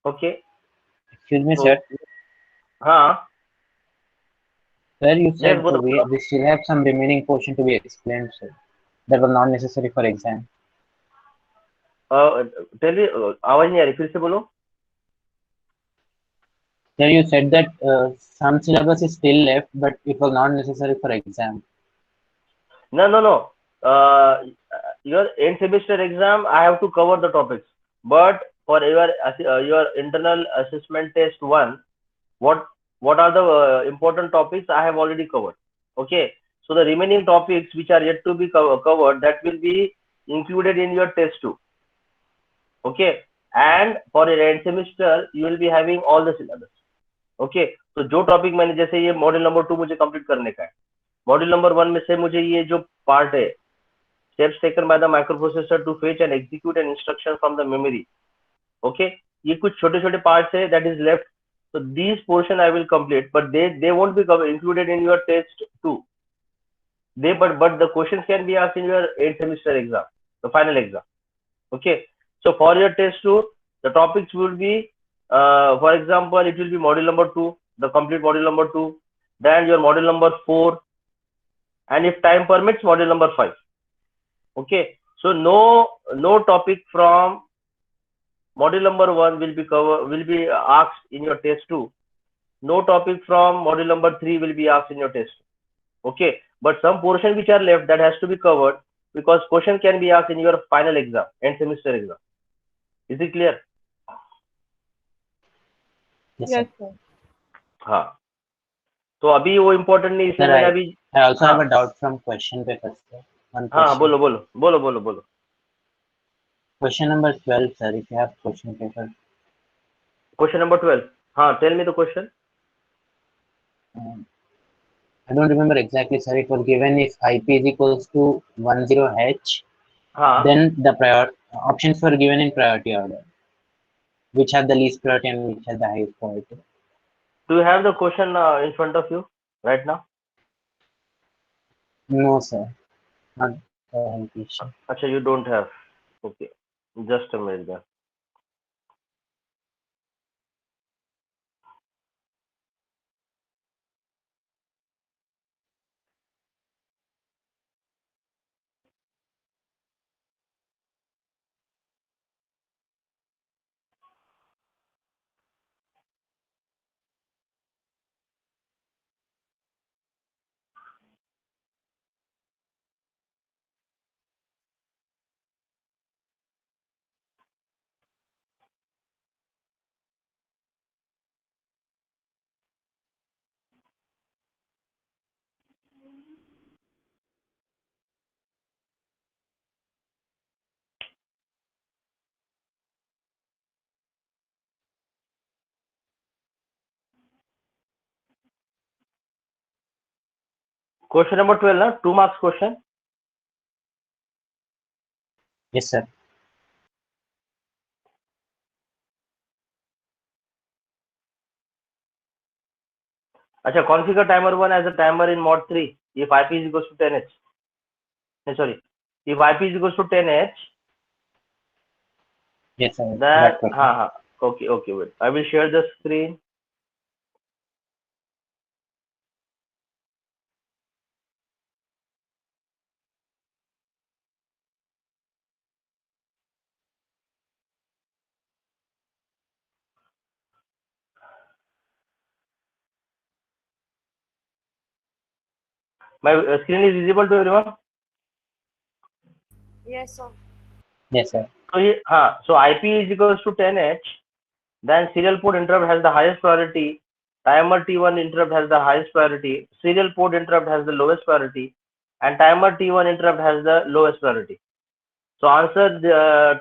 Okay. Excuse me, sir. So, huh? Sir, you Yes, said bolo, bolo. we still have some remaining portion to be explained, sir. That was not necessary for exam. Tell me, आवाज नहीं आ रही, फिर से बोलो. Sir, you said that some syllabus is still left, but it was not necessary for exam. No, no, no. Uh, your end semester exam, I have to cover the topics. But for your internal assessment test one, what what are the important topics I have already covered. Okay. So the remaining topics which are yet to be covered, that will be included in your test two. Okay. And for your end semester, you will be having all the syllabus. Okay. तो जो topic मैंने, जैसे ये module number 2 मुझे complete करने का है, module number 1 में से मुझे ये जो पार्ट है, steps taken by the microprocessor to fetch and execute an instruction from the memory. Okay, ये कुछ छोटे छोटे पार्ट्स है that is left. So these portion I will complete, but they won't be included in your test 2. But the questions can be asked in your 8th semester exam, the final exam. Okay, so for your test 2, the topics will be, for example, it will be module number 2, the complete module number 2, then your module number 4, and if time permits, module number 5. Okay, so no topic from module number 1 will be asked in your test 2. No topic from module number 3 will be asked in your test. Okay, but some portion which are left, that has to be covered, because question can be asked in your final exam, end semester exam. Is it clear? Yes, sir. Yes, sir. हाँ. तो अभी वो important नहीं, इसलिए Sir, मैंने अभी. I also हाँ. have a doubt from question paper, sir. One हाँ, question. बोलो बोलो बोलो बोलो बोलो. Question number 12, sir, if you have question paper. Question number 12. हाँ, tell me the question. Um, I don't remember exactly, sir. It was given if IP is equals to 10H, हाँ. then the options were given in priority order, which have the least priority and which have the highest priority. Do you have the question in front of you right now? No, sir. Not question. अच्छा, you don't have. Okay, just a minute then. Question number 12 ना, 2 marks question. Yes, sir. अच्छा, configure timer 1 as a timer in mod 3 if IP is equals to 10H. Sorry, if IP is equals to 10H, Yes, sir. then That question. हाँ हाँ. Okay, okay, wait, I will share the screen. My screen is visible to everyone. Yes, sir. Yes, sir. So so IP is equals to 10H, then serial port interrupt has the highest priority, timer T1 interrupt has the highest priority, serial port interrupt has the lowest priority, and timer T1 interrupt has the lowest priority. So answer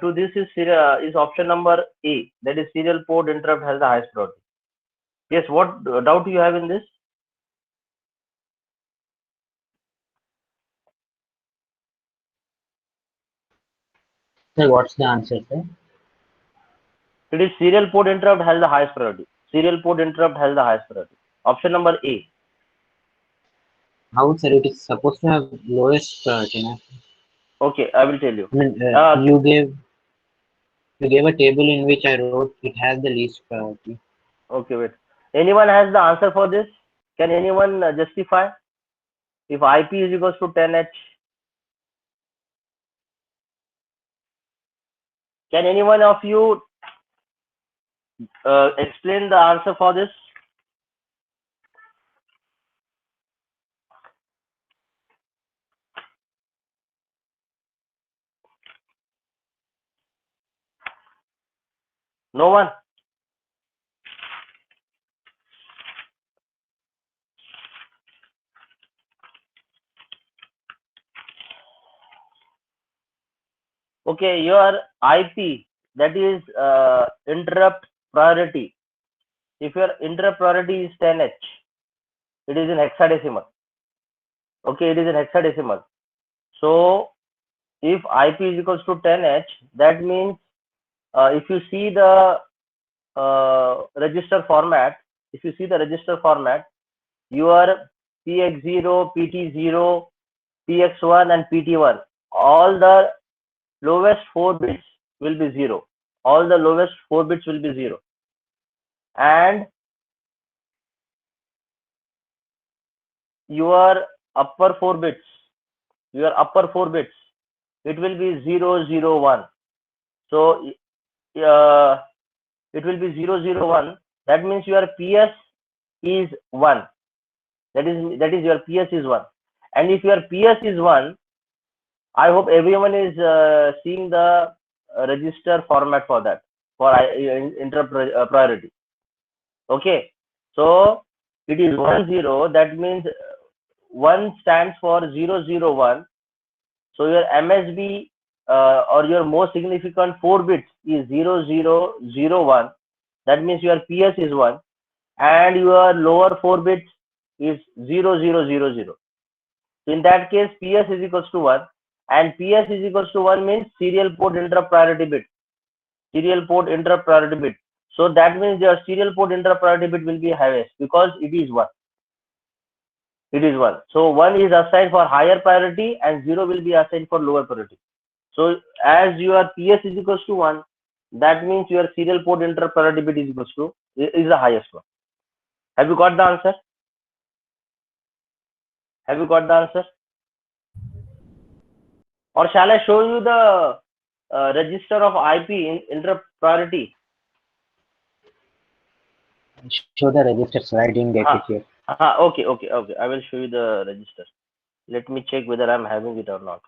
to this is option number A, that is serial port interrupt has the highest priority. Yes, what doubt you have in this? Sir, what's the answer, sir? It is serial port interrupt has the highest priority. Serial port interrupt has the highest priority. Option number A. How, sir? It is supposed to have lowest priority, na? Okay, I will tell you. I mean, Uh, you gave. You gave a table in which I wrote it has the least priority. Okay, wait. Anyone has the answer for this? Can anyone justify if IP is equals to 10H? Can anyone of you explain the answer for this? No one? Okay, your IP, that is interrupt priority. If your interrupt priority is 10H, it is in hexadecimal. Okay, it is in hexadecimal. So if IP is equals to 10H, that means if you see the register format, your PX0, PT0, PX1 and PT1, all the lowest 4 bits will be 0. All the lowest 4 bits will be 0. And your upper 4 bits, it will be 0, 0, 1. So it will be 0, 0, 1. That means your PS is 1. That is your PS is 1. And if your PS is 1, I hope everyone is seeing the register format for that, for interrupt priority. Okay, so it is 1, 0. That means 1 stands for 0, 0, 1. So your MSB or your most significant 4 bits is 0, 0, 0, 1. That means your PS is 1, and your lower 4 bits is 0, 0, 0, 0. So in that case, PS is equals to 1, and PS is equals to 1 means serial port interrupt priority bit. Serial port interrupt priority bit. So that means your serial port interrupt priority bit will be highest because it is 1. It is 1. So 1 is assigned for higher priority and 0 will be assigned for lower priority. So as your PS is equals to 1, that means your serial port interrupt priority bit is equals to is the highest one. Have you got the answer? Have you got the answer? Or shall I show you the register of IP in interrupt priority? Show the register so I didn't get it here. Okay. I will show you the register. Let me check whether I'm having it or not.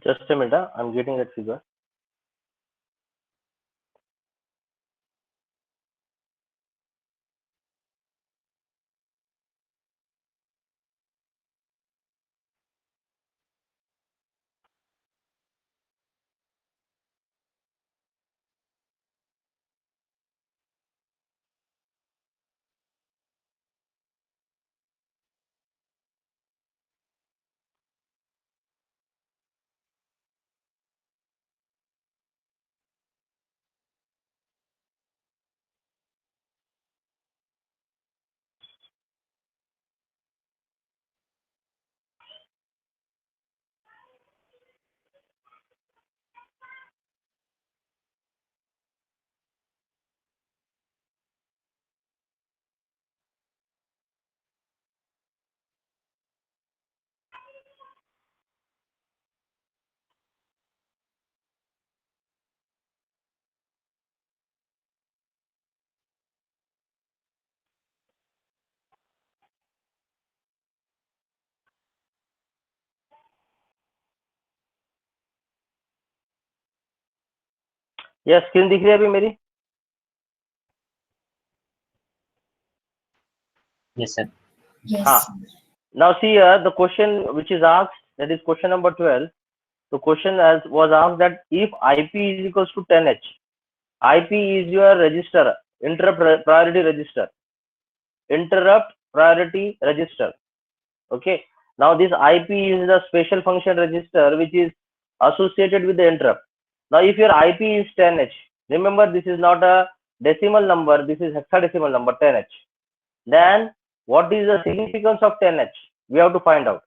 Just a minute, I'm getting that figure. Yes, screen दिख रही है अभी मेरी? Yes, sir. Yes. हाँ. Now see here, the question which is asked, that is question number 12. The question was asked that if IP is equals to 10H, IP is your register, interrupt priority register. Interrupt priority register. Okay. Now this IP is the special function register which is associated with the interrupt. Now if your IP is 10H, remember this is not a decimal number, this is hexadecimal number 10H. Then what is the significance of 10H? We have to find out.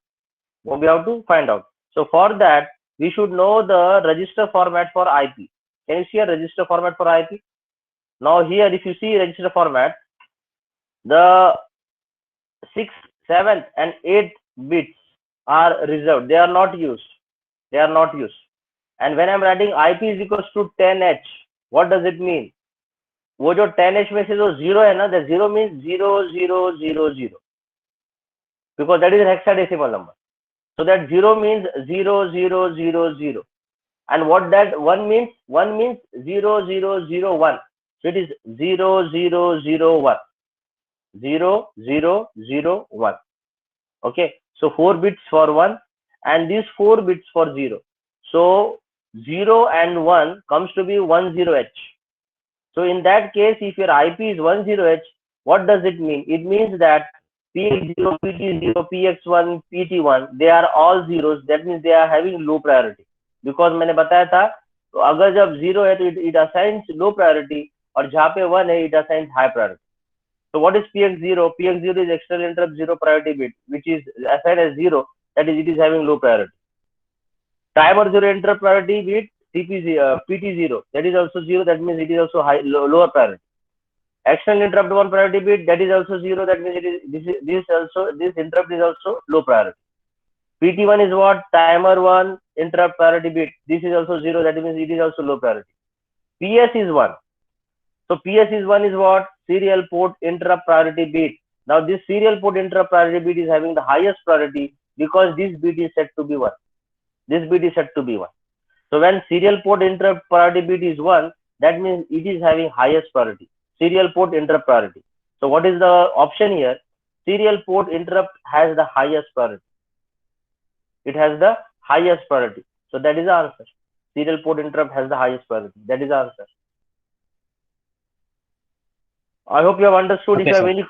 So for that, we should know the register format for IP. Can you see a register format for IP? Now here, if you see register format, the 6th, 7th, and 8th bits are reserved. They are not used. And when I'm writing IP is equals to 10H, what does it mean? वो जो 10H में से जो 0 है ना, the 0 means 0000, because that is a hexadecimal number. So that 0 means 0000. And what that 1 means? 1 means 0001. So it is 0001. 0001. Okay. So 4 bits for 1 and these 4 bits for 0. So 0 and 1 comes to be 10H. So in that case, if your IP is 10H, what does it mean? It means that PX0, PT0, PX1, PT1, they are all zeros. That means they are having low priority. Because मैंने बताया था, तो अगर जब 0 है तो it assigns low priority और जहाँ पे 1 है it assigns high priority. So what is PX0? PX0 is external interrupt 0 priority bit, which is assigned as 0. That is, it is having low priority. Timer 0 interrupt priority bit, PT0, that is also 0. That means it is also lower priority. External interrupt 1 priority bit, that is also 0. That means it is this interrupt is also low priority. PT1 is what? Timer 1 interrupt priority bit. This is also 0. That means it is also low priority. PS is 1. So PS is 1 is what? Serial port interrupt priority bit. Now this serial port interrupt priority bit is having the highest priority because this bit is set to be 1. So when serial port interrupt priority bit is 1, that means it is having highest priority. Serial port interrupt priority. So what is the option here? Serial port interrupt has the highest priority. It has the highest priority. So that is the answer. Serial port interrupt has the highest priority. That is the answer. I hope you have understood. Okay,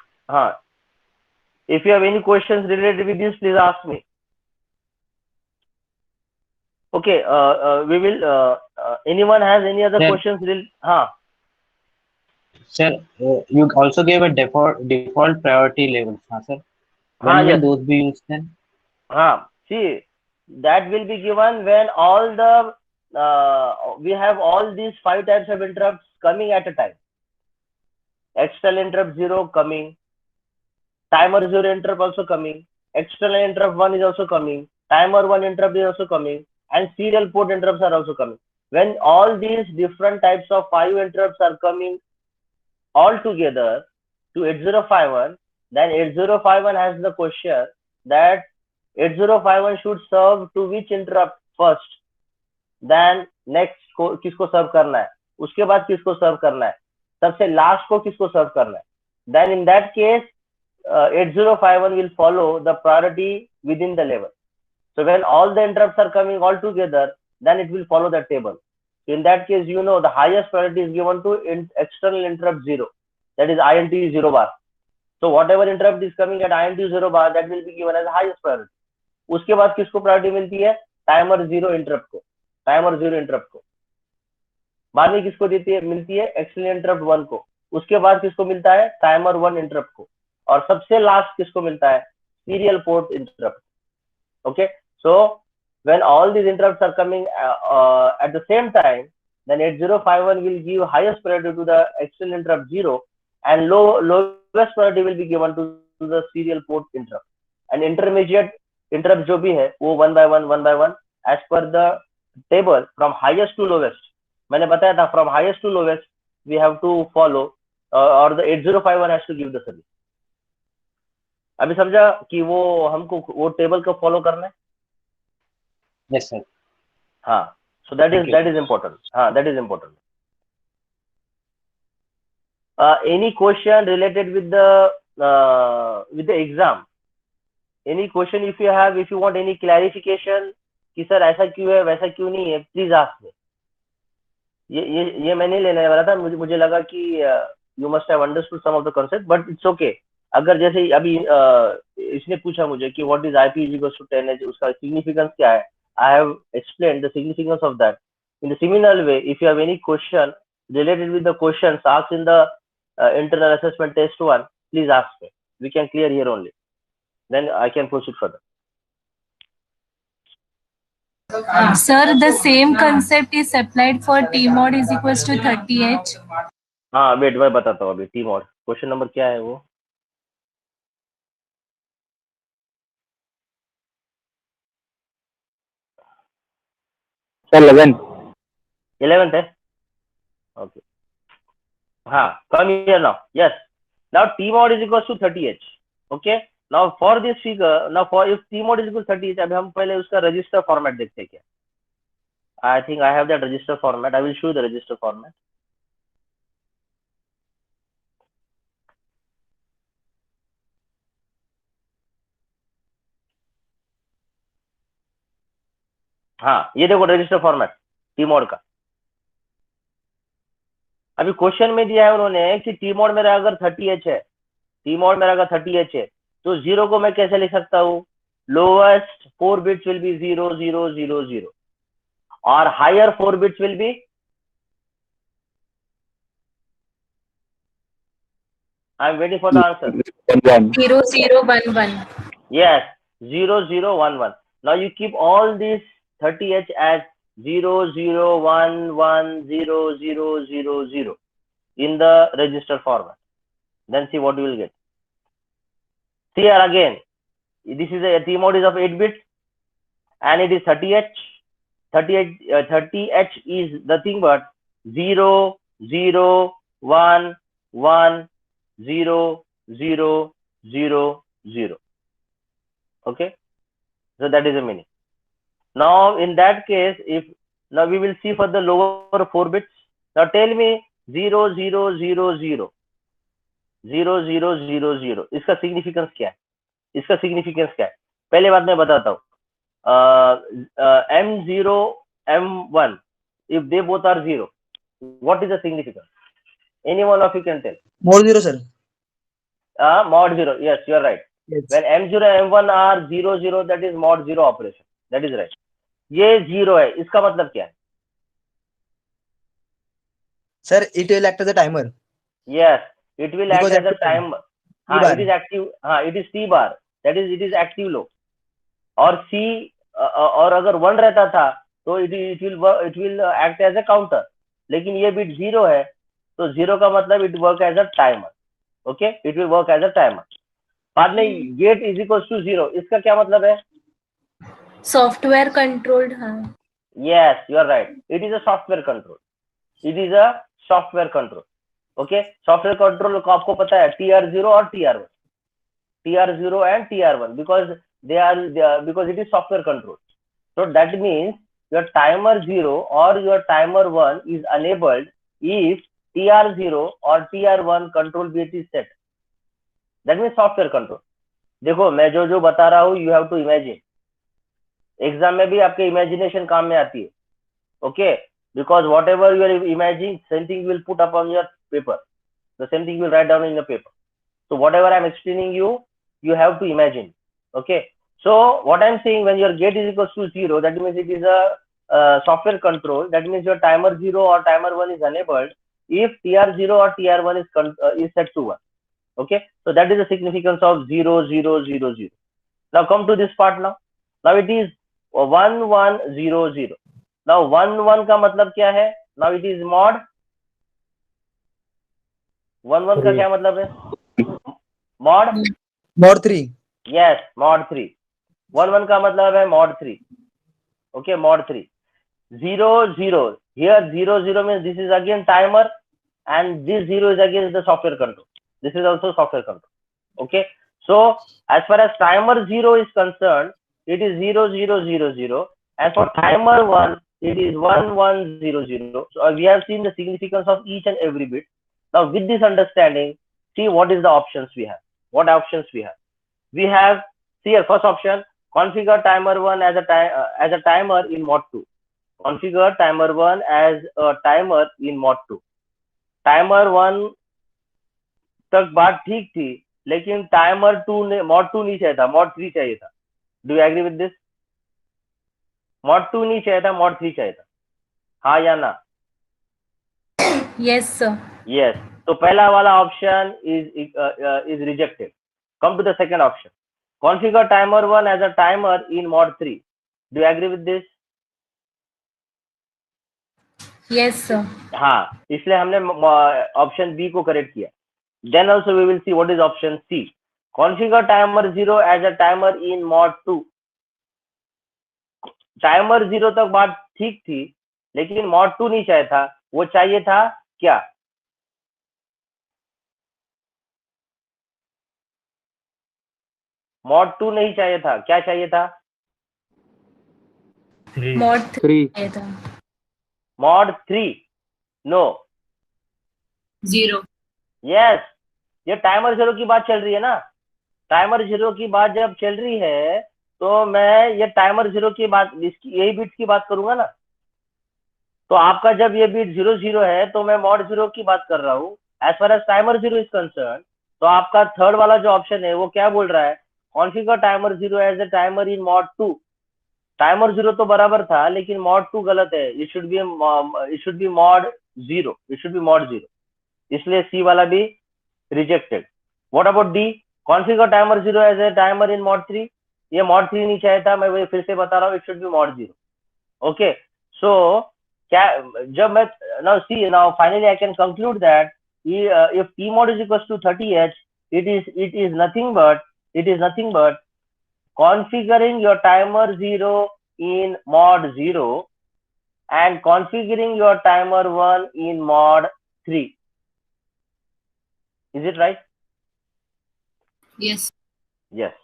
If you have any questions related with this, please ask me. Okay, we will. Anyone has any other Sir. questions? Sir, you also gave a default priority levels, sir. When will yes. those be used then? See, that will be given when all the we have all these 5 types of interrupts coming at a time. External interrupt 0 coming, timer 0 interrupt also coming, external interrupt 1 is also coming, timer 1 interrupt is also coming, and serial port interrupts are also coming. When all these different types of 5 interrupts are coming all together to 8051, then 8051 has the question that 8051 should serve to which interrupt first? Then next को किसको serve करना है, उसके बाद किसको serve करना है, सबसे लास्ट को किसको सर्व करना है. Then in that case 8051 will follow the priority within the level. So when all the interrupts are coming all together, then it will follow that table. In that case, the highest priority is given to external interrupt 0, that is INT 0 bar. So whatever interrupt is coming at INT 0 bar, that will be given as highest priority. उसके बाद किसको priority मिलती है, timer 0 interrupt को. Timer 0 interrupt को बाद में किसको मिलती है, एक्सटर्नल इंटरप्ट 1 को. उसके बाद किसको मिलता है, टाइमर 1 इंटरप्ट को. और सबसे लास्ट किसको मिलता है, serial port interrupt. Okay, so when all these interrupts are coming at the same time, then 8051 will give highest priority to the external interrupt 0 and lowest priority will be given to the serial port interrupt. And intermediate interrupt जो भी है वो one by one as per the table from highest to lowest. मैंने बताया था from highest to lowest we have to follow or the 8051 has to give the service. अभी समझा कि वो हमको वो टेबल को फॉलो करना है. Yes, sir. हाँ, so that is important. हाँ, that is important. Any question related with the exam? Any question if you have, if you want any clarification कि सर ऐसा क्यों है वैसा क्यों नहीं है, प्लीज आस्क मी. ये मैं नहीं लेने वाला था, मुझे लगा कि you must have understood some of the concept, but it's okay. अगर जैसे अभी इसने पूछा मुझे कि what is IP is equals to 10H, उसका significance क्या है, I have explained the significance of that. In the similar way, if you have any question related with the questions asked in the internal assessment test 1, please ask me. We can clear here only. Then I can proceed further. Sir, the same concept is applied for T mod is equals to 30H. हाँ, wait मैं बताता हूँ अभी. T mod question number क्या है वो, sir 11th है. Okay, हाँ, come here now. Yes, now T mod is equals to 30H. Okay, now for this figure, now for if T mod is equal to 30H, अभी हम पहले उसका register format देखते हैं क्या. I think I have that register format. I will show you the register format. हाँ, ये देखो रजिस्टर फॉर्मेट टी मोड का. अभी क्वेश्चन में दिया है उन्होंने कि टी मोड मेरा अगर 30H है, टी मोड मेरा अगर 30H है तो 0 को मैं कैसे लिख सकता हूँ, लोवेस्ट 4 बिट्स विल बी 0 0 0 0 और higher 4 bits will be, I am waiting for the answer. 0 0 1 1. Yes, 0 0 1 1. Now you keep all these 30H as 0 0 1 1 0 0 0 0 in the register format. Then see what you will get. See here again, this is a T mode is of 8 bits and it is 30H. 30H is nothing but 0 0 1 1 0 0 0 0. Okay, so that is the meaning. Now in that case, if now we will see for the lower 4 bits. Now tell me 0 0 0 0 0 0 0 0 इसका significance क्या है, इसका significance क्या है, पहले बात मैं बताता हूँ. M0 M1 if they both are 0, what is the significance? Any one of you can tell. Mod 0, sir. Mod 0. Yes, you are right. Yes. When M0 M1 are 0 0, that is mod 0 operation. That is right. ये 0 है, इसका मतलब क्या है? Sir, it will act as a timer. Yes, it will Because act as a active timer. हाँ, bar. it is active. हाँ, it is T bar. That is, it is active low. और C और अगर 1 रहता था तो it will act as a counter. लेकिन ये bit 0 है तो 0 का मतलब it work as a timer. Okay, it will work as a timer. बाद में gate is equals to 0, इसका क्या मतलब है? Software controlled. हाँ. Yes, you are right. It is a software control. It is a software control. Okay, software control को आपको पता है TR0 और TR1, TR0 and TR1 because they are because it is software control. So that means your timer 0 or your timer 1 is enabled if TR0 or TR1 control bit is set. That means software control. देखो मैं जो बता रहा हूँ, you have to imagine. Exam में भी आपके imagination काम में आती है. Okay, because whatever you are imagining, same thing you will put up on your paper. The same thing you will write down in the paper. So whatever I'm explaining you, you have to imagine. Okay. So what I'm saying, when your gate is equals to 0, that means it is a software control. That means your timer 0 or timer 1 is enabled if TR0 or TR1 is set to 1. Okay. So that is the significance of 0, 0, 0, 0. Now come to this part now. Now it is 1, 1, 0, 0. Now 1, 1 का मतलब क्या है? Now it is mod. 1, 1 का क्या मतलब है? mod 3. Yes, mod 3. 1, 1 का मतलब है mod 3. Okay, mod 3. 0, 0. Here 0, 0 means this is again timer, and this 0 is again the software control. This is also software control. Okay. So as far as timer 0 is concerned, it is 0, 0, 0, 0. And for timer 1, it is 1, 1, 0, 0. So we have seen the significance of each and every bit. Now with this understanding, see what is the options we have. What options we have? We have, see here, first option, configure timer 1 as a timer in mod 2. Configure timer 1 as a timer in mod 2. Timer 1 तक बात ठीक थी, लेकिन timer 2 ने mod 2 नहीं चाहिए था, mod 3 चाहिए था. Do you agree with this? mod 2 नहीं चाहिए था, mod 3 चाहिए था. हाँ या ना? Yes, sir. Yes. तो पहला वाला option is rejected. Come to the second option. Configure timer 1 as a timer in mod 3. Do you agree with this? Yes, sir. हाँ, इसलिए हमने ऑप्शन बी को करेक्ट किया. Then also we will see what is option C. Configure timer 0 as a timer in mod 2. Timer 0 तक बात ठीक थी, लेकिन mod 2 नहीं चाहिए था. वो चाहिए था क्या? mod 2 नहीं चाहिए था, क्या चाहिए था? Mod 3 चाहिए था. mod 3. No. 0. Yes. ये टाइमर 0 की बात चल रही है ना. टाइमर 0 की बात जब चल रही है, तो मैं ये टाइमर 0 की बात, यही बिट्स की बात करूंगा ना. तो आपका जब ये बिट 0, 0 है, तो मैं mod 0 की बात कर रहा हूँ. As far as timer 0 is concerned, तो आपका थर्ड वाला जो ऑप्शन है वो क्या बोल रहा है? Configure timer 0 as a timer in mod 2. Timer 0 तो बराबर था, लेकिन mod 2 गलत है. It should be mod 0. It should be mod 0. इसलिए सी वाला भी rejected. What about D? Configure timer 0 as a timer in mod 3. ये mod 3 नहीं चाहिए था, मैं वही फिर से बता रहा हूँ, it should be mod 0. Okay. So क्या जब मैं now see now finally I can conclude that if t mod is equals to 30h, it is nothing but configuring your timer 0 in mod 0 and configuring your timer 1 in mod 3. Is it right? Yes. Yes.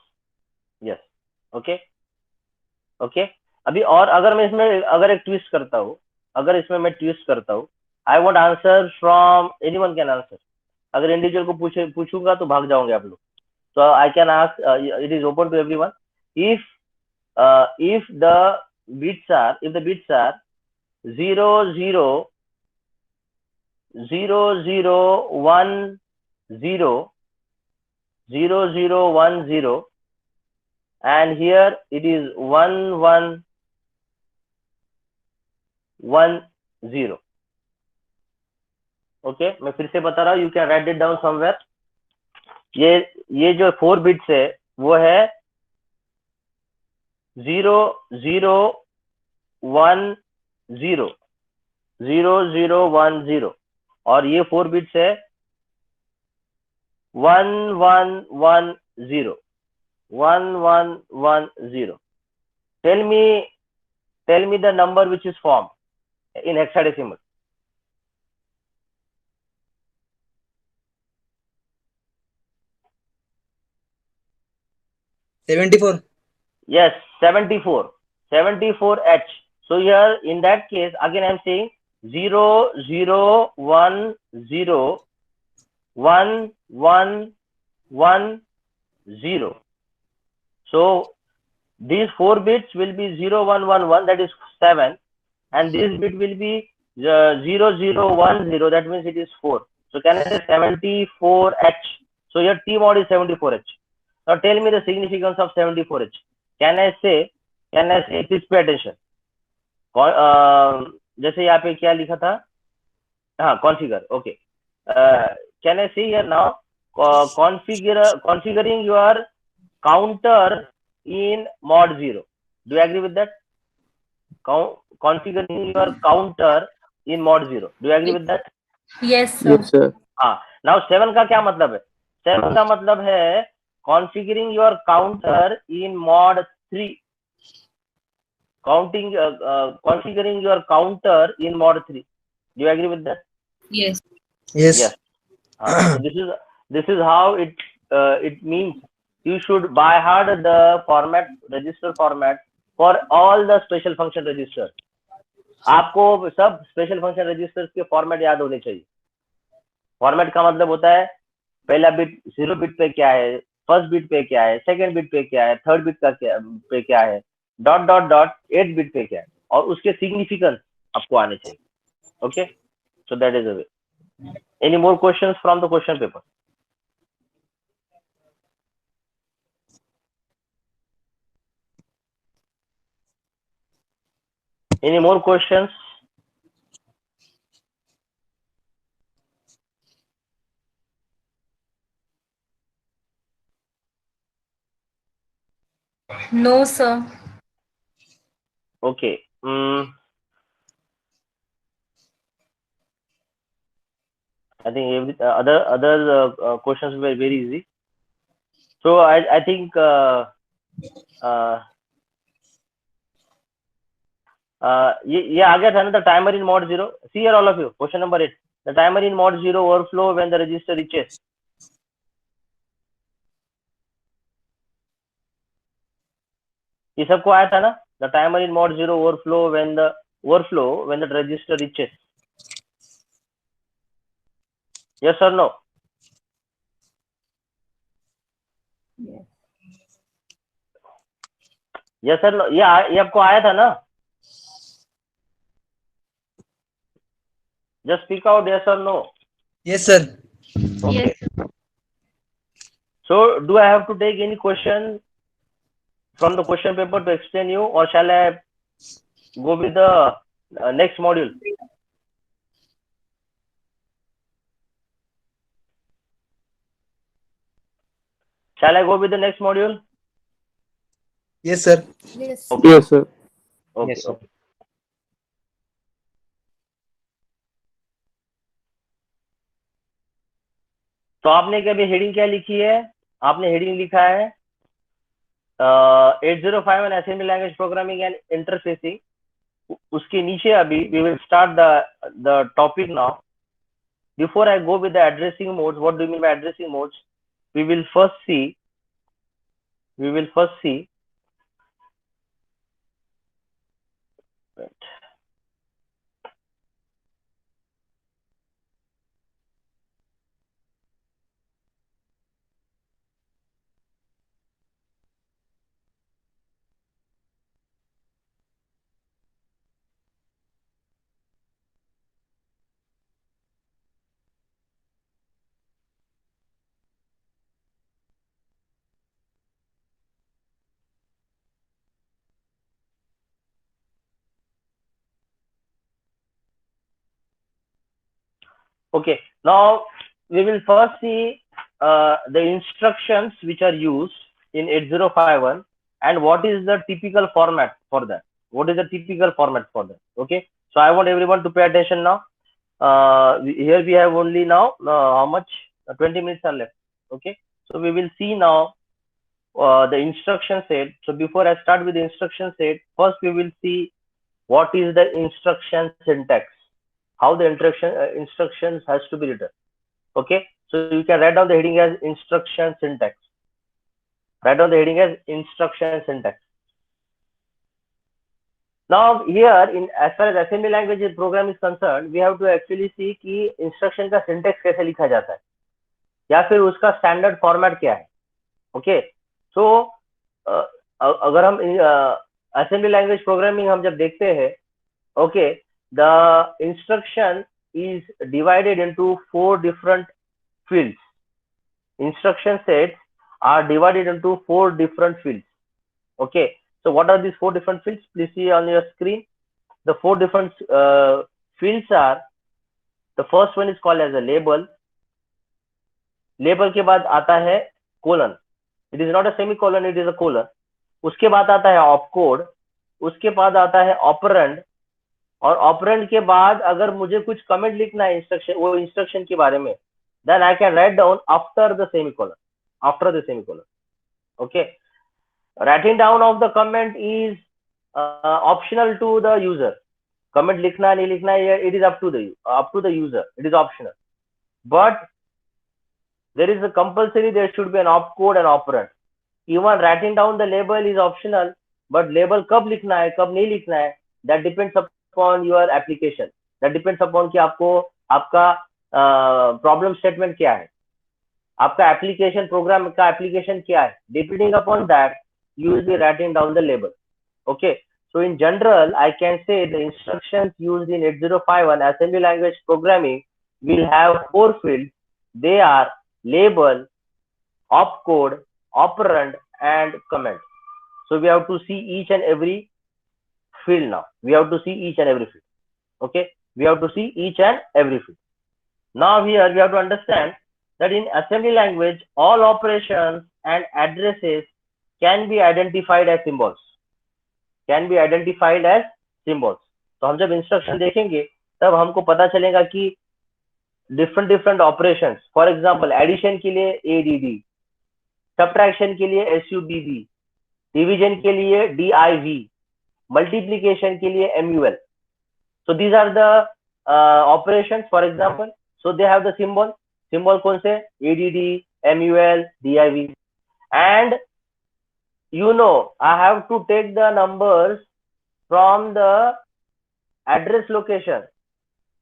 Okay. अभी और अगर मैं इसमें अगर एक twist करता हूँ, I want answer from anyone can answer. अगर इंडिविजुअल को पूछूंगा तो भाग जाओगे आप लोग. So I can ask, it is open to everyone. If the bits are 0, 0, 0, 0, 1, 0, 0, 0, 1, 0, and here it is 1, 1, 1, 0. Okay, मैं फिर से बता रहा हूँ, you can write it down somewhere. ये जो 4 बिट्स है वो है 0, 0, 1, 0, 0, 0, 1, 0, और ये 4 बिट्स है 1, 1, 1, 0, 1, 1, 1, 0. Tell me the number which is formed in hexadecimal. $74. Yes, 74. 74H. So here in that case, again I'm saying 0, 0, 1, 0, 1, 1, 1, 0. So these 4 bits will be 0, 1, 1, 1, that is 7, and this bit will be 0, 0, 1, 0, that means it is 4. So can I say 74H? So your T mod is 74H. Now tell me the significance of 74H. Can I say, please pay attention. जैसे यहाँ पे क्या लिखा था, हाँ configure, okay. Can I say here now, configuring your counter in mod 0. Do you agree with that? Configuring your counter in mod 0. Do you agree with that? Yes, sir. Yes, sir. हाँ. Now 7 का क्या मतलब है? 7 का मतलब है configuring your counter in mod 3. Configuring your counter in mod 3. Do you agree with that? Yes. Yes. Yes. So this is how it means. You should by heart the format, register format for all the special function register. आपको सब special function registers के format याद होने चाहिए. Format का मतलब होता है पहला बिट 0 बिट पे क्या है, फर्स्ट बिट पे क्या है, सेकंड बिट पे क्या है, थर्ड बिट पे क्या है, डॉट डॉट डॉट 8 बिट पे क्या है, और उसके सिग्निफिकेंस आपको आने चाहिए. Okay, so that is a way. Any more questions from the question paper? Any more questions? No, sir. Okay. I think other questions were very easy. So I think ये आ गया था ना, the timer in mod 0. See here all of you. Question number 8. The timer in mod 0 overflow when the register reaches. ये सबको आया था ना? The timer in mod 0 overflow when the register reaches. Yes or no? Yes. Yes or no? ये आपको आया था ना? Just speak out yes or no. Yes, sir. Okay. Yes. So do I have to take any question from the question paper to explain you, or shall I go with the next module? Shall I go with the next module? Yes, sir. Yes. Okay. Yes, sir. Okay. Yes, sir. Okay. तो आपने कभी heading क्या लिखी है? आपने heading लिखा है 805 assembly language programming and interfacing. उसके नीचे अभी we will start the topic now. Before I go with the addressing modes, what do you mean by addressing modes? We will first see. Right. Okay, now we will first see the instructions which are used in 8051 and what is the typical format for that. Okay, so I want everyone to pay attention now. Here we have only now how much? 20 minutes are left. Okay, so we will see now the instruction set. So before I start with the instruction set, first we will see what is the instruction syntax, how the instructions has to be written. Okay, so you can write down the heading as instruction syntax. Now here, in as far as assembly language program is concerned, we have to actually see कि instruction का syntax कैसे लिखा जाता है या फिर उसका standard format क्या है. Okay, so अगर हम assembly language programming हम जब देखते हैं, okay, the instruction is divided into 4 different fields. Instruction sets are divided into 4 different fields. Okay, so what are these 4 different fields? Please see on your screen. The 4 different fields are, the first one is called as a label. Label के बाद आता है colon. It is not a semicolon, it is a colon. उसके बाद आता है opcode. उसके बाद आता है operand. और ऑपरेंड के बाद अगर मुझे कुछ कमेंट लिखना है इंस्ट्रक्शन, वो इंस्ट्रक्शन के बारे में, then I can write down after the semicolon. After the semicolon. Okay. Writing down of the comment is optional to the user. Comment लिखना नहीं लिखना, it is up to the user. It is optional. But there is a compulsory, there should be an opcode and operand. Even writing down the label is optional, but label कब लिखना है कब नहीं लिखना है, that depends upon your application. That depends upon कि आपको आपका प्रॉब्लम स्टेटमेंट क्या है, आपका एप्लीकेशन प्रोग्राम का एप्लीकेशन क्या है. Depending upon that, you will be writing down the label. Okay, so in general, I can say the instructions used in 8051 assembly language programming will have 4 fields. They are label, opcode, operand, and comment. So we have to see each and every field now. We have to see each and every field. Okay, we have to see each and every field. Now here we have to understand that in assembly language, all operations and addresses can be identified as symbols. Can be identified as symbols. तो हम जब instruction देखेंगे तब हमको पता चलेगा कि different operations, for example addition के लिए ADD, सब्ट्रैक्शन के लिए SUBB, डिवीजन के लिए DIV, मल्टीप्लिकेशन के लिए MUL. So these are the operations, for example. So they have the symbol कौन से, ADD, MUL, DIV. And you know, I have to take the numbers from the address location.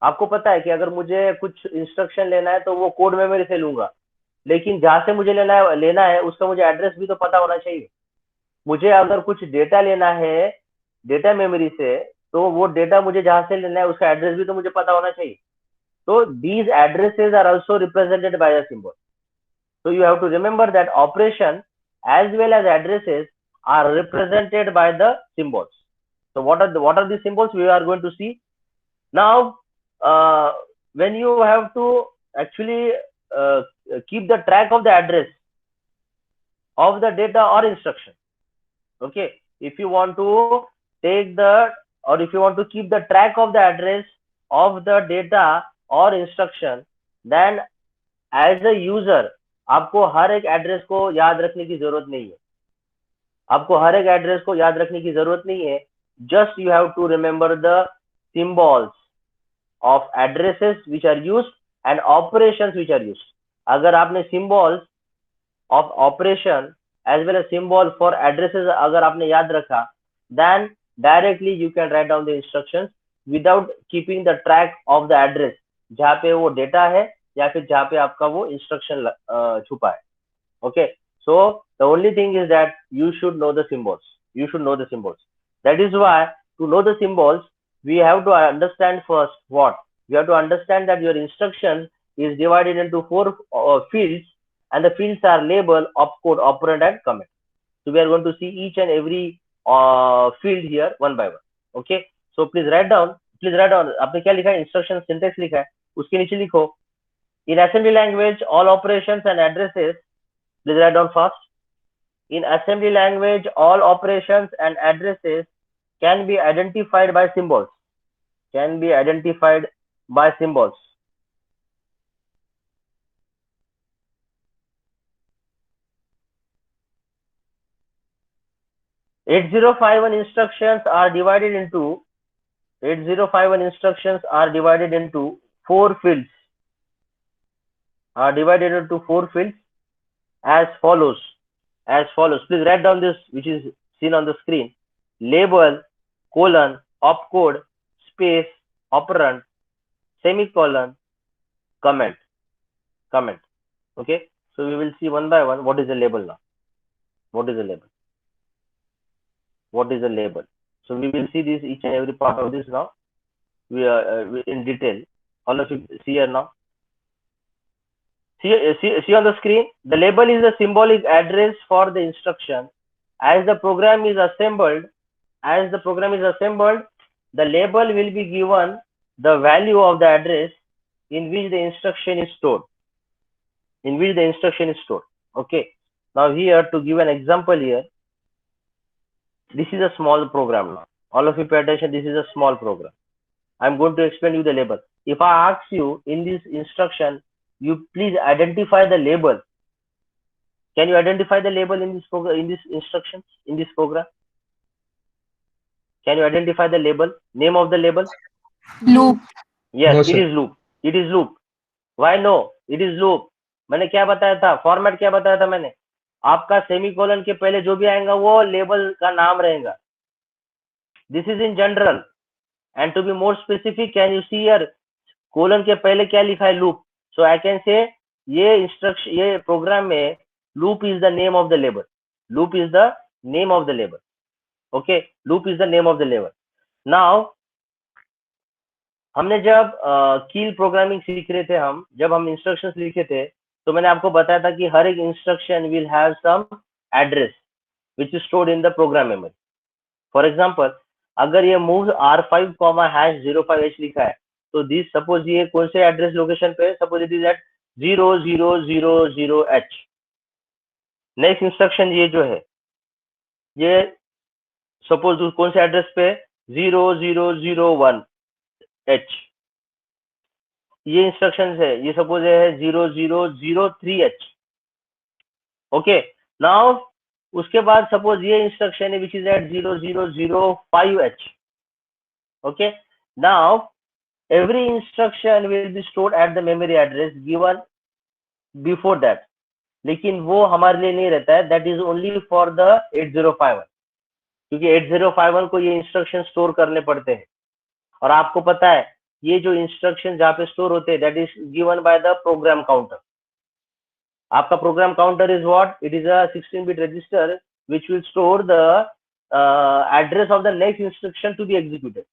आपको पता है कि अगर मुझे कुछ इंस्ट्रक्शन लेना है तो वो कोड मेमोरी से लूंगा, लेकिन जहां से मुझे लेना है उसका मुझे एड्रेस भी तो पता होना चाहिए. मुझे अगर कुछ डेटा लेना है डेटा मेमोरी से, तो वो डेटा मुझे जहां से लेना है उसका एड्रेस भी तो मुझे पता होना चाहिए. तो these addresses are also represented by a symbol. So you have to remember that operation as well as addresses are represented by the symbols. So what are the symbols we are going to see now. When you have to actually keep the track of the address of the data or instruction. Okay, if you want to take the, or if you want to keep the track of the address of the data or instruction, then as a user आपको हर एक address को याद रखने की जरूरत नहीं है. आपको हर एक एड्रेस को याद रखने की जरूरत नहीं है. Just you have to remember the symbols of addresses which are used and operations which are used. अगर आपने symbols of operation as well as symbol for addresses अगर आपने याद रखा, then directly you can write down the instructions without keeping the track of the address जहाँ पे वो data है या फिर जहाँ पे आपका वो इंस्ट्रक्शन छुपा है. Okay, so the only thing is that you should know the symbols. You should know the symbols. That is why to know the symbols, we have to understand first what? We have to understand that your instruction is divided into 4 fields, and the fields are label, opcode, operand, and comment. So we are going to see each and every field here one by one. Okay, so please write down. आपने क्या लिखा है, instruction syntax लिखा है, उसके नीचे लिखो in assembly language all operations and addresses. Please write down fast. In assembly language all operations and addresses can be identified by symbols. Can be identified by symbols. (8051) instructions are divided into 4 fields. Are divided into 4 fields as follows. Please write down this which is seen on the screen. Label, colon, opcode, space, operand, semicolon, comment. Okay, so we will see one by one what is the label now. What is the label? So we will see this each and every part of this now. We are in detail. All of you see here now. See on the screen. The label is the symbolic address for the instruction. As the program is assembled, the label will be given the value of the address in which the instruction is stored. Okay. Now here, to give an example here, this is a small program now. All of you pay attention. This is a small program. I'm going to explain you the label. If I ask you in this instruction, you please identify the label. Can you identify the label in this program, in this instructions, in this program? Can you identify the label? Name of the label? Loop. Yes, No, it sir. is loop. It is loop. Why no? It is loop. मैंने क्या बताया था? Format क्या बताया था मैंने? आपका semicolon के पहले जो भी आएगा वो लेबल का नाम रहेगा. This is in general. And to be more specific, can you see here? Colon के पहले क्या लिखा है? Loop. So I can say ये instruction, ये program में loop is the name of the label. Okay, loop is the name of the label. Now हमने जब कील प्रोग्रामिंग सीख रहे थे, जब हम इंस्ट्रक्शंस लिखे थे, तो मैंने आपको बताया था कि हर एक instruction will have some address which is stored in the program memory. For example, अगर ये मूव R5, #05H लिखा है, तो दिस सपोज ये कौन से एड्रेस लोकेशन पे है? Suppose it is at 0000H. Next instruction ये जो है, ये सपोज कौन से एड्रेस पे? 0001H. ये इंस्ट्रक्शन है, ये सपोज है 0003H. ओके, नाउ उसके बाद सपोज ये इंस्ट्रक्शन है which is at 0005H. Okay, now every instruction will be stored at the memory address given before that. लेकिन वो हमारे लिए नहीं रहता है. That is only for the 8051, क्योंकि 8051 को ये इंस्ट्रक्शन स्टोर करने पड़ते हैं. और आपको पता है ये जो इंस्ट्रक्शन जहाँ पे स्टोर होते हैं, that is given by the program counter. आपका program counter is what? It is a 16-bit register which will store the address of the next instruction to be executed.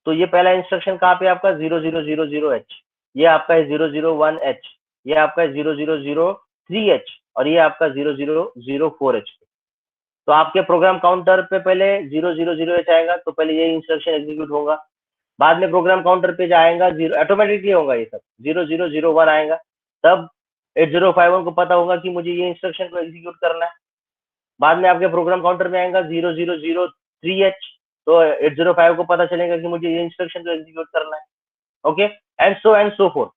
तो ये पहला इंस्ट्रक्शन कहाँ पे आपका? 0000H. ये आपका है 001H. ये आपका है 0003H. और ये आपका 0004H. तो आपके प्रोग्राम काउंटर पे पहले 0000H आएगा, तो पहले ये इंस्ट्रक्शन एग्जीक्यूट होगा. बाद में प्रोग्राम काउंटर पे जाएगा, ऑटोमेटिकली होगा ये सब. 0001 आएगा, तब 8051 को पता होगा कि मुझे ये इंस्ट्रक्शन को एग्जीक्यूट करना है. बाद में आपके प्रोग्राम काउंटर में आएगा 0003H, तो 805 को पता चलेगा कि मुझे ये इंस्ट्रक्शन को एग्जीक्यूट करना है. Okay, and so forth.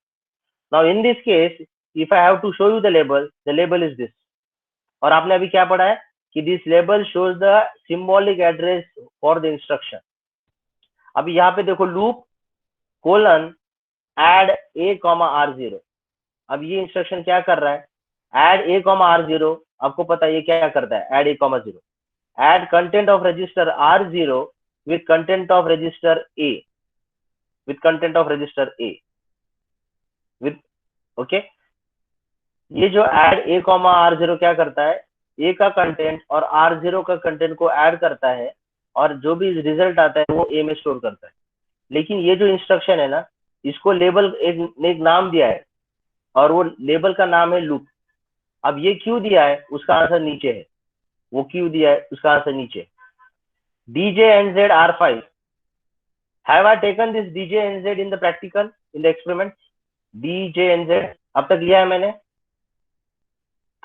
Now in this case, if I have to show you the label is this. और आपने अभी क्या पढ़ा है कि this label shows the symbolic address for the instruction. अभी यहाँ पे देखो, loop colon add A, R0. अब ये इंस्ट्रक्शन क्या कर रहा है? Add A, R0. आपको पता है ये क्या करता है? Add A, 0. Add content of register R0 with content of register A. Okay, ये जो add A, R0 क्या करता है? A का कंटेंट और R0 का कंटेंट को ऐड करता है, और जो भी रिजल्ट आता है वो A में स्टोर करता है. लेकिन ये जो इंस्ट्रक्शन है ना, इसको लेबल एक नाम दिया है, और वो लेबल का नाम है लूप. अब ये क्यों दिया है उसका आंसर नीचे है. वो क्यों दिया है उसका आंसर नीचे. DJNZ R5. Have I taken this DJNZ in the practical, in the experiment? DJNZ अब तक लिया है मैंने?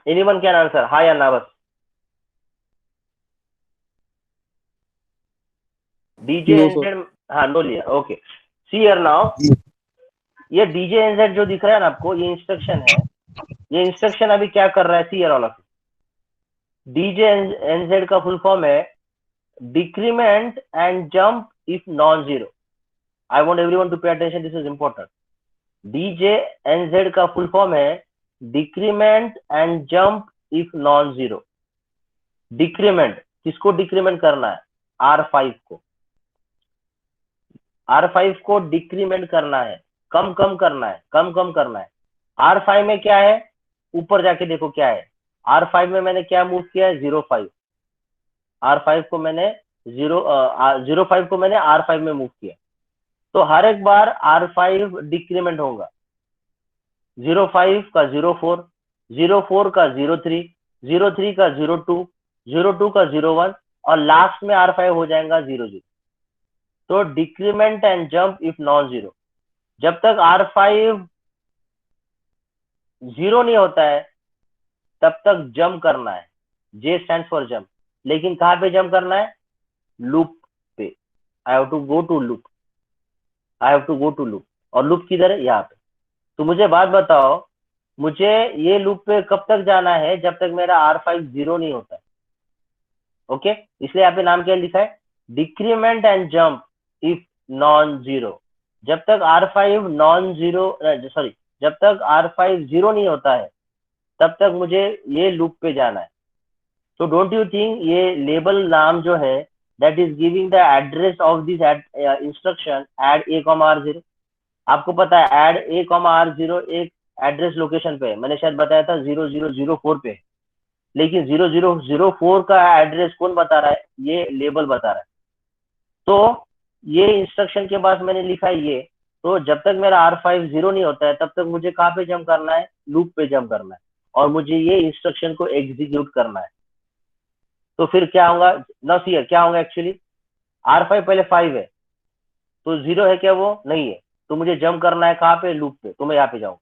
Anyone can answer, हाँ या ना बस. DJNZ, हाँ नो लिया. Okay, see here now. ये DJNZ जो दिख रहा है ना आपको, ये इंस्ट्रक्शन है. ये इंस्ट्रक्शन अभी क्या कर रहा है? see here all of you. DJNZ का फुल फॉर्म है decrement and jump if non-zero. I want everyone to pay attention, this is important. DJNZ का फुल फॉर्म है decrement and jump if non-zero. Decrement किसको decrement करना है? R5 को. R5 को decrement करना है, कम कम करना है, कम कम करना है। R5 में क्या है, ऊपर जाके देखो क्या है। R5 में मैंने क्या मूव किया है, 05। R5 को मैंने 05 को मैंने R5 में मूव किया। तो हर एक बार R5 डिक्रीमेंट होगा। 05 का 04, 04 का 03, 03 का 02, 02 का 01 और लास्ट में R5 हो जाएगा 00। तो decrement and jump if non zero, जब तक R5 जीरो नहीं होता है तब तक जंप करना है। J stand for jump. लेकिन कहां पे जंप करना है, लूप पे। I have to go to loop, I have to go to loop. और लूप किधर है, यहाँ पे। तो मुझे बात बताओ, मुझे ये लूप पे कब तक जाना है, जब तक मेरा R5 जीरो नहीं होता है। ओके, इसलिए यहाँ पे नाम क्या लिखा है, decrement and jump if non zero. जब तक R5 नॉन जीरो, सॉरी, जब तक R5 जीरो नहीं होता है तब तक मुझे ये लूप पे जाना है। तो डोंट यू थिंक ये लेबल नाम जो है, that is giving the address of this instruction add A,R0। आपको पता है एड A,R0 एक एड्रेस लोकेशन पे है, मैंने शायद बताया था 0004 पे। लेकिन 0004 का एड्रेस कौन बता रहा है, ये लेबल बता रहा है। तो ये इंस्ट्रक्शन के बाद मैंने लिखा है ये। तो जब तक मेरा R5 जीरो नहीं होता है तब तक मुझे कहाँ पे जंप करना है, लूप पे जंप करना है और मुझे ये इंस्ट्रक्शन को एग्जीक्यूट करना है। तो फिर क्या होगा, ना सी क्या होगा एक्चुअली, R5 पहले 5 है तो जीरो है क्या, वो नहीं है। तो मुझे जंप करना है कहाँ पे, लूप पे। तो मैं यहाँ पे जाऊंगा,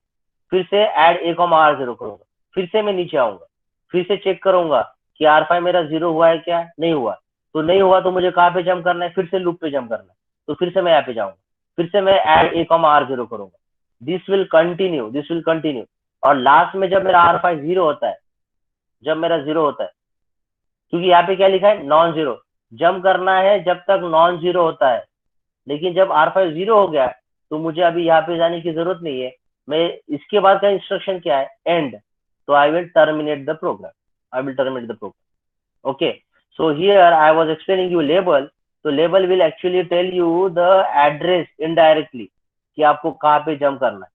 फिर से एड A,R0 करूंगा, फिर से मैं नीचे आऊंगा, फिर से चेक करूंगा कि R5 मेरा जीरो हुआ है क्या, नहीं हुआ। तो नहीं हुआ तो मुझे कहाँ पे जंप करना है, फिर से लूप पे जंप करना है। तो फिर से मैं यहाँ पे जाऊंगा, फिर से मैं एड A,R0 करूंगा। This will continue, this will continue. और लास्ट में जब मेरा R5 जीरो होता है, जब मेरा जीरो होता है, क्योंकि यहाँ पे क्या लिखा है, नॉन जीरो, जंप करना है जब तक नॉन जीरो होता है। लेकिन जब R5 जीरो हो गया तो मुझे अभी यहाँ पे जाने की जरूरत नहीं है। मैं इसके बाद का इंस्ट्रक्शन क्या है, एंड। तो I will terminate the program, I will terminate the program. Okay, so here I was explaining you label. तो label will actually tell you the address indirectly कि आपको कहाँ पे जंप करना है।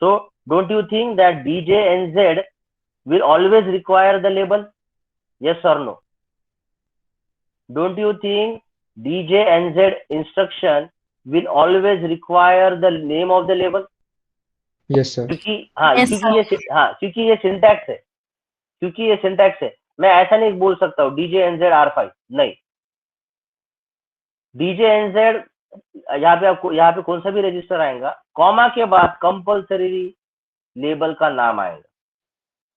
So don't you think that DJ and Z will always require the label? Yes or no? Don't you think DJ and Z instruction will always require the name of the label? Yes, sir. क्योंकि हाँ, Yes, क्योंकि ये syntax है, क्योंकि ये syntax है। मैं ऐसा नहीं बोल सकता हूँ DJ and Z R5, नहीं। DJ and Z यहाँ पे कौन सा भी रजिस्टर आएगा, कॉमा के बाद कंपल्सरी लेबल का नाम आएगा,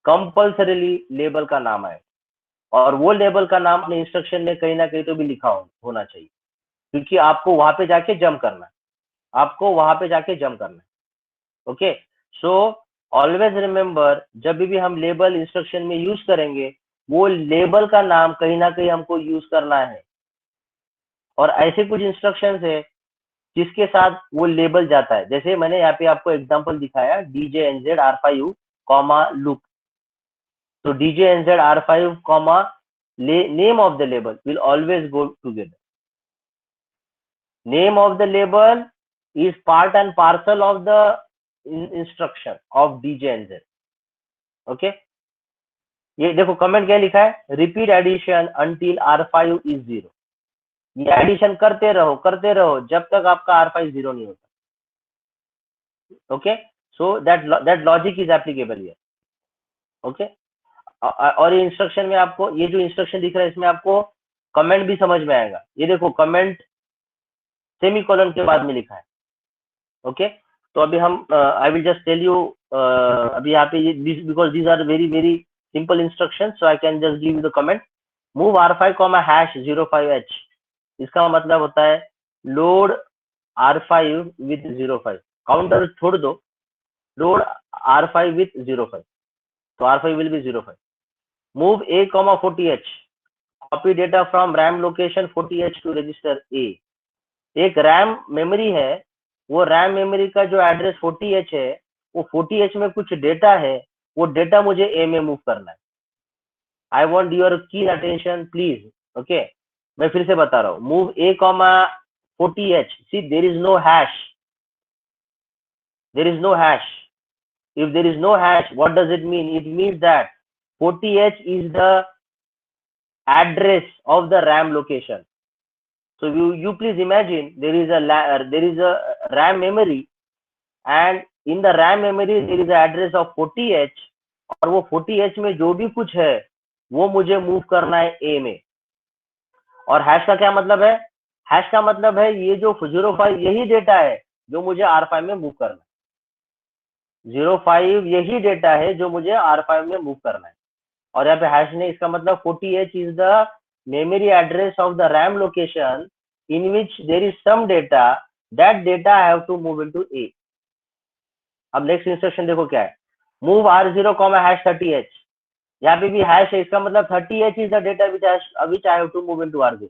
कंपल्सरीली लेबल का नाम आएगा। और वो लेबल का नाम अपने इंस्ट्रक्शन में कहीं ना कहीं तो भी लिखा होना चाहिए, क्योंकि आपको वहां पे जाके जंप करना है, आपको वहां पे जाके जंप करना है। ओके, सो ऑलवेज रिमेम्बर, जब भी हम लेबल इंस्ट्रक्शन में यूज करेंगे, वो लेबल का नाम कहीं ना कहीं हमको यूज करना है। और ऐसे कुछ इंस्ट्रक्शन है जिसके साथ वो लेबल जाता है, जैसे मैंने यहाँ पे आपको एग्जांपल दिखाया, DJ and Z R5 comma loop. So DJ and Z R5 comma name of the label will always go together. Name of the label is part and parcel of the instruction of DJ and Z. Okay? ये देखो comment क्या लिखा है, repeat addition until R5 is 0। ये addition करते रहो जब तक आपका R5 जीरो नहीं होता। Okay, so that logic is applicable here. Okay, और ये इंस्ट्रक्शन में आपको, ये जो इंस्ट्रक्शन दिख रहा है इसमें आपको कमेंट भी समझ में आएगा। ये देखो कमेंट सेमीकोलन के बाद में लिखा है। ओके, तो अभी हम I will just tell you, अभी यहाँ पे because these are very very simple instruction, so I can just give you the comment. Move R5 #05H, इसका मतलब होता है लोड R5 विथ 05। काउंटर छोड़ दो, लोड R5 विथ 05, तो R5 will be 05। Move A,40H, copy data from RAM location 40H to register A। एक RAM memory है, वो RAM मेमोरी का जो एड्रेस 40H है, वो 40H में कुछ डेटा है, वो डेटा मुझे A में मूव करना है। आई वॉन्ट योर कीन अटेंशन प्लीज। ओके, मैं फिर से बता रहा हूँ, move A, 40H. See, there is no hash. There is no hash. If there is no hash, what does it mean? It means that 40H is the address of the RAM location. So you please imagine there is a RAM memory, and in the RAM memory there is an address of 40H, और वो 40H में जो भी कुछ है वो मुझे move करना है A में. और हैश का क्या मतलब है? हैश का मतलब है ये जो 05 यही डेटा है जो मुझे R5 में मूव करना है. 05 यही डेटा है जो मुझे R5 में मूव करना है. और यहाँ पे हैश नहीं, इसका मतलब 40H is the memory address of the RAM location in which there is some data. That data I have to move into A. अब नेक्स्ट इंस्ट्रक्शन देखो क्या है. Move R0, #30H. यहाँ पे भी हैश है, इसका मतलब 30H is the data which I have to move into R0.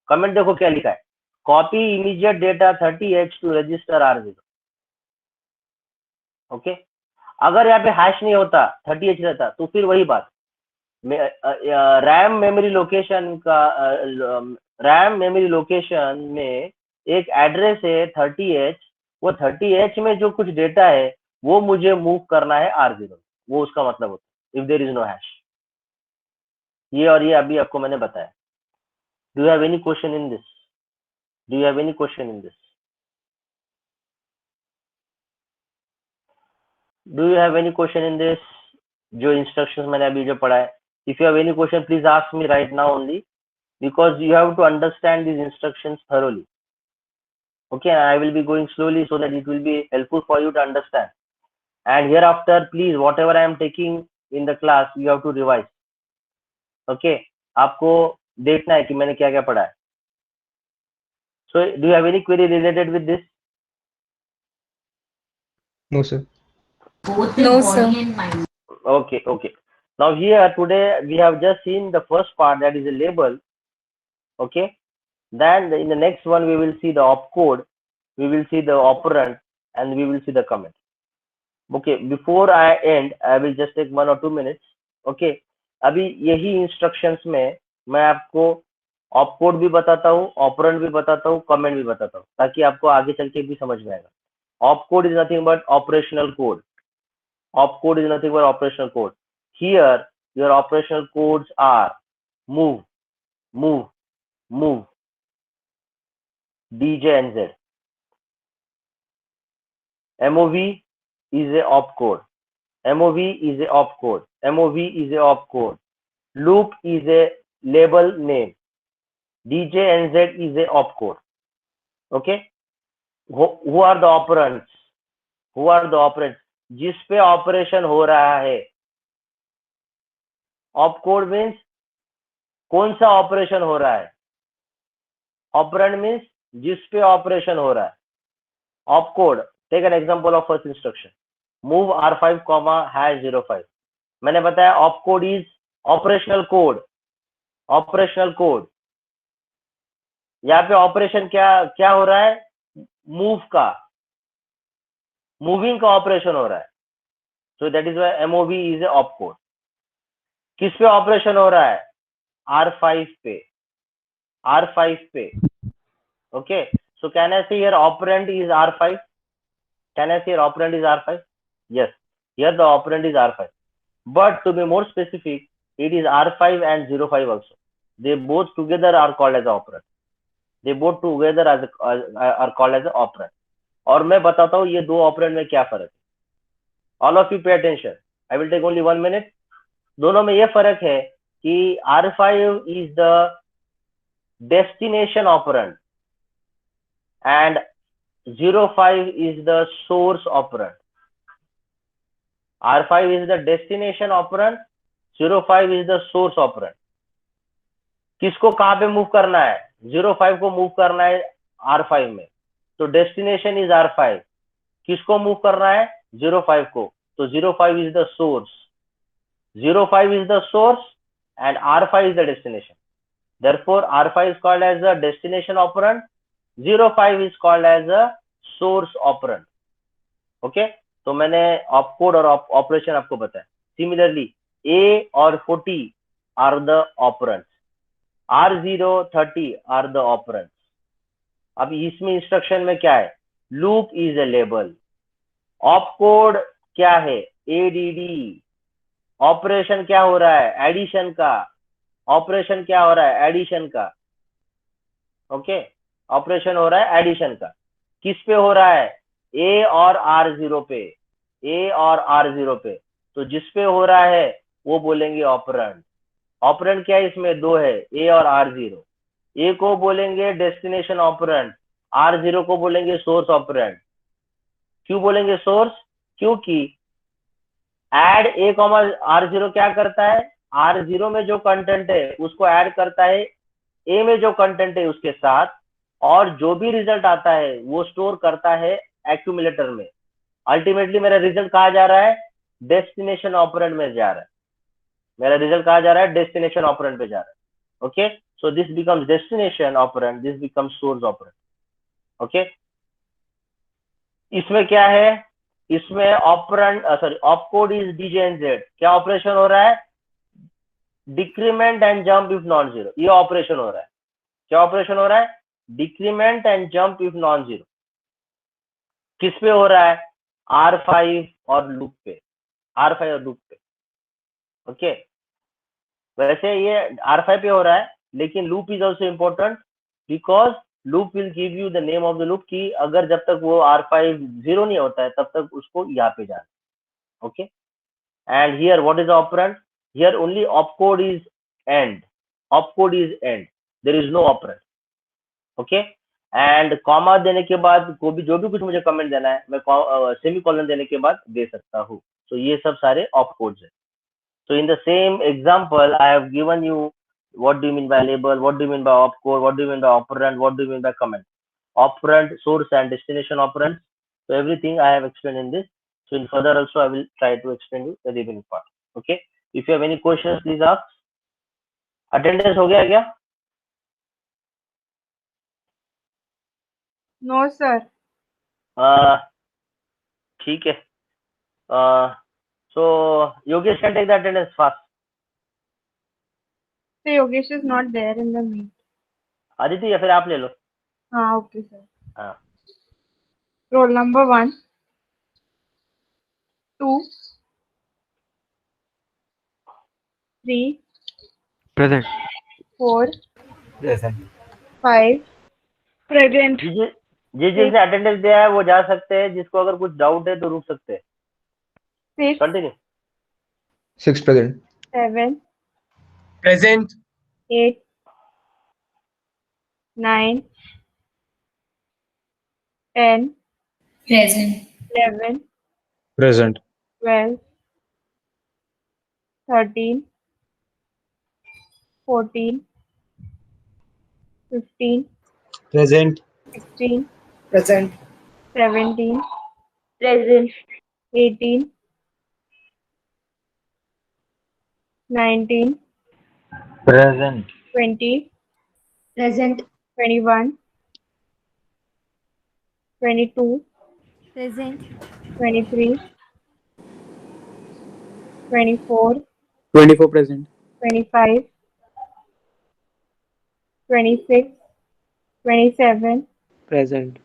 Comment देखो क्या लिखा है. Copy immediate data 30H to register R0. Okay. अगर यहाँ पे हैश नहीं होता, 30H रहता, तो फिर वही बात, रैम मेमोरी लोकेशन में एक एड्रेस है 30H. वो 30H में जो कुछ डेटा है वो मुझे मूव करना है R0. वो उसका मतलब होता है if there is no hash. ये और ये अभी आपको मैंने बताया. Do you have any question in this? Do you have any question in this? Do you have any question in this? जो इंस्ट्रक्शंस मैंने अभी जो पढ़ा है, if you have any question, please ask me right now only, because you have to understand these instructions thoroughly. Okay, I will be going slowly so that it will be helpful for you to understand. And hereafter, please, whatever I am taking in the class, you have to revise. Okay, आपको देखना है कि मैंने क्या क्या पढ़ा है. So, do you have any query related with this? No, sir. No, sir. Okay, okay. Now here today we have just seen the first part, that is a label. Okay, then in the next one we will see the opcode, we will see the operand, and we will see the comment. Okay, before I end, I will just take 1 or 2 minutes. Okay, अभी यही instructions में मैं आपको opcode भी बताता हूँ, operand भी बताता हूँ, comment भी बताता हूँ, ताकि आपको आगे चल के भी समझ में आएगा. Opcode is nothing but operational code. Opcode is nothing but operational code. Here your operational codes are move, DJ and Z. MOV is a opcode. MOV is a opcode. MOV is a opcode. Loop is a label name. DJ and Z is a opcode. Okay. Who are the operands? Who are the operands? जिस पे operation हो रहा है. Opcode means कौन सा operation हो रहा है. ऑपरेंड मीन्स जिस पे ऑपरेशन हो रहा है. Opcode, take an example of first instruction, move R5, #05. मैंने बताया opcode is operational code. Operational code. यहाँ पे ऑपरेशन क्या हो रहा है? मूव का, मूविंग का ऑपरेशन हो रहा है. So that is why MOV is a opcode. किस पे ऑपरेशन हो रहा है? R5 पे. R5 पे. Okay, so can I say here operand is R5? Can I say here operand is R5? Yes, here the operand is R5. But to be more specific, it is R5 and 05 also. They both together are called as operand. They both together are called as operand. और मैं बताता हूँ ये दो operand में क्या फर्क है. All of you pay attention. I will take only 1 minute. दोनों में ये फर्क है कि R5 is the destination operand and 05 is the source operand. R5 is the destination operand, 05 is the source operand. किसको कहाँ पे मूव करना है? 05 को मूव करना है R5 में, तो डेस्टिनेशन इज R5. किसको मूव करना है? 05 को, तो 05 is the source. 05 is the source and R5 is the destination. Therefore, R5 is called as the destination operand. 05 is called as a source operand. Okay, तो मैंने opcode और operation आपको बताया. Similarly, A और 40 are the operands. R0, 30 are the operands. अब इसमें instruction में क्या है, loop is a label, op code क्या है, एडीडी, ऑपरेशन क्या हो रहा है, एडिशन का, ऑपरेशन क्या हो रहा है, एडिशन का, ओके, ऑपरेशन हो रहा है एडिशन का, किस पे हो रहा है, ए और R0 पे, ए और R0 पे, तो जिस पे हो रहा है वो बोलेंगे ऑपरेंड। ऑपरेंड क्या है इसमें, दो है, ए और R0, ए को बोलेंगे डेस्टिनेशन ऑपरेंड, R0 को बोलेंगे सोर्स ऑपरेंड। क्यों बोलेंगे सोर्स, क्योंकि एड ए कॉमा R0 क्या करता है, R0 में जो कंटेंट है उसको ऐड करता है ए में जो कंटेंट है उसके साथ, और जो भी रिजल्ट आता है वो स्टोर करता है एक्यूमुलेटर में। अल्टीमेटली मेरा रिजल्ट कहा जा रहा है, डेस्टिनेशन ऑपरेंड में जा रहा है, मेरा रिजल्ट कहा जा रहा है, डेस्टिनेशन ऑपरेंड पे जा रहा है। Okay, so this becomes destination operand, this becomes source operand. Okay, इसमें क्या है, इसमें operand sorry op code is DJ and Z, क्या ऑपरेशन हो रहा है, decrement and jump if non zero, ये ऑपरेशन हो रहा है, क्या ऑपरेशन हो रहा है, decrement and jump if non zero, किस पे हो रहा है, R5 और लूप पे, R5 और लूप पे। ओके, वैसे ये R5 पे हो रहा है, लेकिन loop is also important because loop will give you the name of the loop, की अगर जब तक वो R5 जीरो नहीं होता है तब तक उसको यहाँ पे जाना। Okay, and here what is operand, here only opcode is end, opcode is end, there is no operand. Okay, and comma देने के बाद को भी जो भी कुछ मुझे कमेंट देना है मैं सेमी कॉलन देने के बाद दे सकता हूँ। तो ये सब सारे ऑपकोड्स है। So in the same example, I have given you what do you mean by label, what do you mean by opcode, what do you mean by operand, what do you mean by comment. Operand, source and destination operands. So everything I have explained in this. So in further also I will try to explain you the remaining part. Okay. If you have any questions, please ask. Attendance हो गया क्या? No, sir. ठीक है. So Yogesh can take the attendance fast. So Yogesh is not there in the meet. Aditya या फिर आप ले लो. Okay, sir. हाँ. Roll number 1, 2, 3, Present. 4, Present. 5, present, जिसने अटेंडेंस दिया है वो जा सकते हैं, जिसको अगर कुछ डाउट है तो रुक सकते हैं. 6, continue. 6 present. 7, Present. 8, 9, 10, Present. 11, Present. 12, 13, 14, 15, Present. 16, Present. 17, present, 18, 19, Present. 20, Present. 21, 22, Present. 23, 24, 24 present. 25, 26, 27, Present.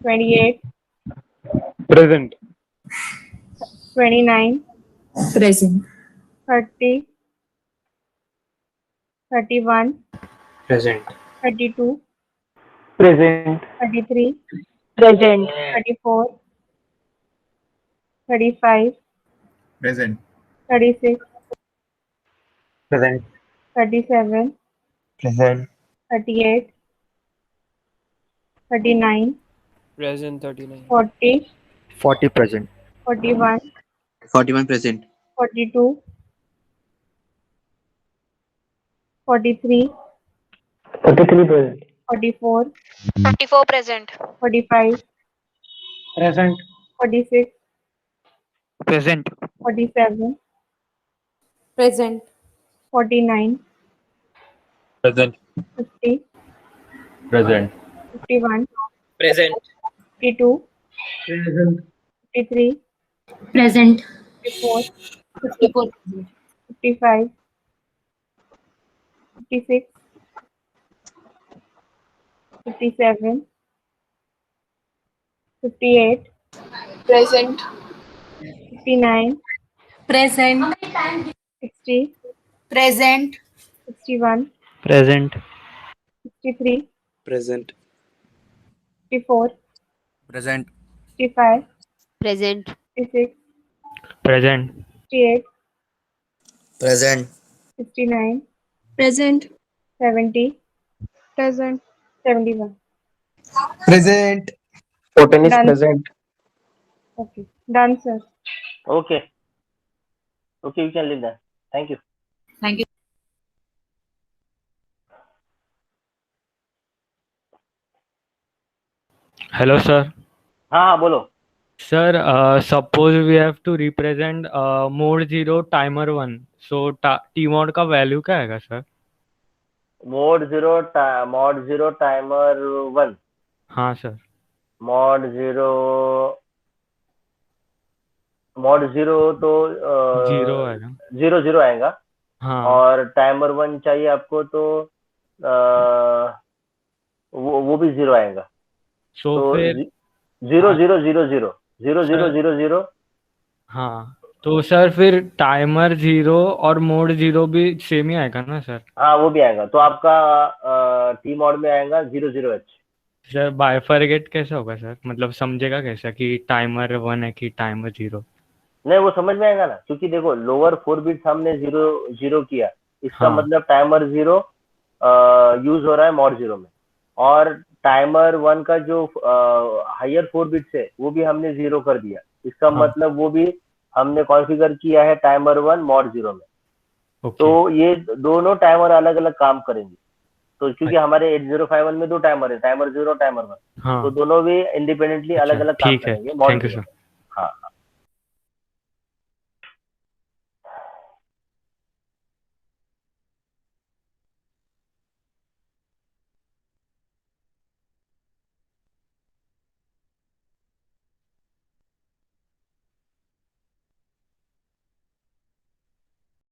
28, Present. 29, Present. 30, 31, Present. 32, Present. 33, Present. 34, 35, Present. 36, Present. 37, Present. 38, 39, Present 39. 40, 40 present. 41, 41 present. 42, 43, 43 present. 44, 44 present. 45, Present. 46, Present. 47, Present. 49, Present. 50, Present. 51, Present. 52, Present. 53, Present. 54, 54. 55, 56, 57, 58, Present. 59, Present. 60, Present. 61, Present. 63, Present. 64, Present. 65, Present. 66, Present. 68, Present. 69, Present. 70, Present. 71. Present. 14 is Done. present. Okay. Done, sir. Okay. Okay, you can leave that. Thank you. Thank you. Hello, sir. हाँ बोलो. Sir, suppose we have to represent mode 0 timer 1. So t mod का value क्या आएगा sir? mod 0 timer 1. हाँ sir. mod 0 तो 0 आएगा. 0 आएगा. हाँ. और टाइमर 1 चाहिए आपको तो वो भी 0 आएगा. So तो फिर 0 0 0 0 0 0 0 0. हाँ. तो सर फिर टाइमर 0 और मोड 0 भी सेम ही आएगा ना सर? हाँ वो भी आएगा. तो आपका टी मॉड में आएगा 0 0 H. सर बाइफरगेट कैसे होगा सर? मतलब समझेगा कैसा कि टाइमर 1 है कि टाइमर 0? नहीं वो समझ में आएगा ना, क्योंकि देखो लोअर 4 बिट्स हमने 0 किया. इसका हाँ. मतलब टाइमर 0 यूज हो रहा है मॉड 0 में. और टाइमर 1 का जो हायर 4 बिट्स है वो भी हमने 0 कर दिया. इसका हाँ. मतलब वो भी हमने कॉन्फ़िगर किया है टाइमर 1 मॉड 0 में. ओके. तो ये दोनों टाइमर अलग अलग काम करेंगे. तो क्योंकि हमारे 8051 में 2 टाइमर है, टाइमर 0 टाइमर 1. हाँ. तो दोनों भी इंडिपेंडेंटली अच्छा, अलग अलग काम ठीक है. करेंगे मॉड थैंक यू 0 सर. में.